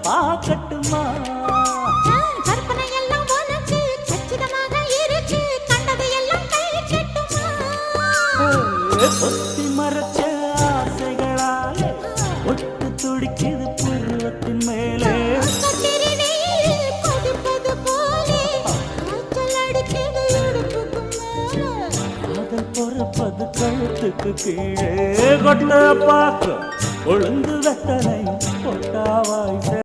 பார்க்கட்டுமா? கற்பனை எல்லாம் உனக்கு சச்சிதமாக இருக்கு, கண்டது எல்லாம் கை கட்டுமா? பொத்தி மறைச்ச ஆசைகளாலே ஒட்டு துடிக்குது பருவத்தின் மேலே. கத்திரி வெயில் கொதிப்பது போலே காய்ச்சல் அடிக்குது இடுப்புக்கு மேலே. காதல் பொறப்பது கழுத்துக்கு கீழே. கொட்ட பார்க்க கொழுந்து வெத்தனை பொட்டாவாய்